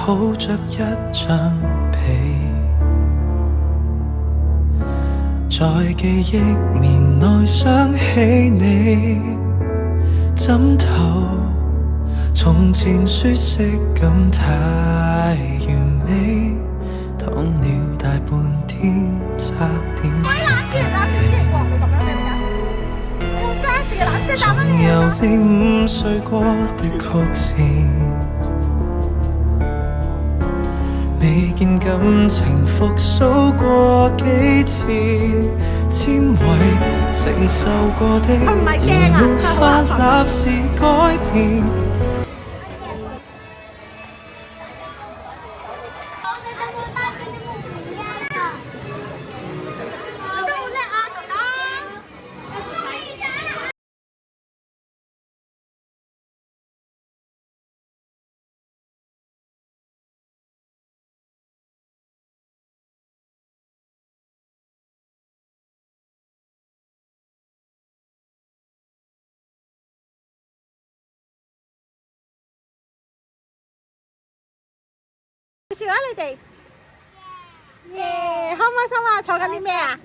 抱着一張被，在記憶棉內想起你，枕頭從前舒適感太完美，躺了大半天，差點重遊你午睡過的曲線，未見感情復甦過幾次，纖維承受過的仍沒法立時改變。笑啊你哋，耶！開唔開心啊？坐緊啲咩啊？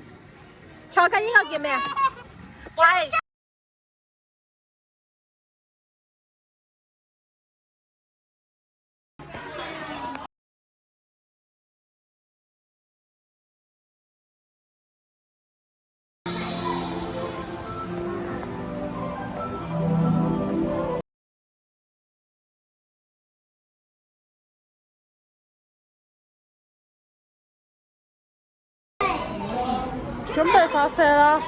坐緊呢個叫咩啊？喂！準備發射啦！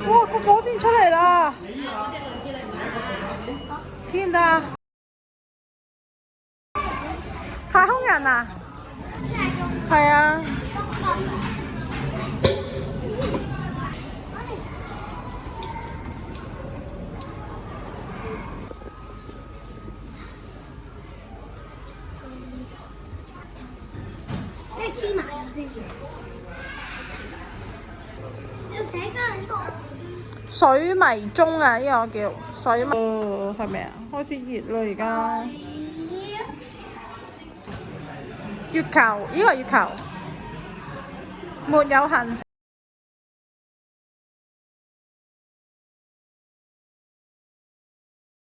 哇，個火箭出嚟啦！見到太空人啊！係啊！即係黐埋咗先。要寫㗎呢個。水迷鐘啊！呢個叫水迷，係咪啊？開始熱啦而家。月球，呢個月球沒有行星。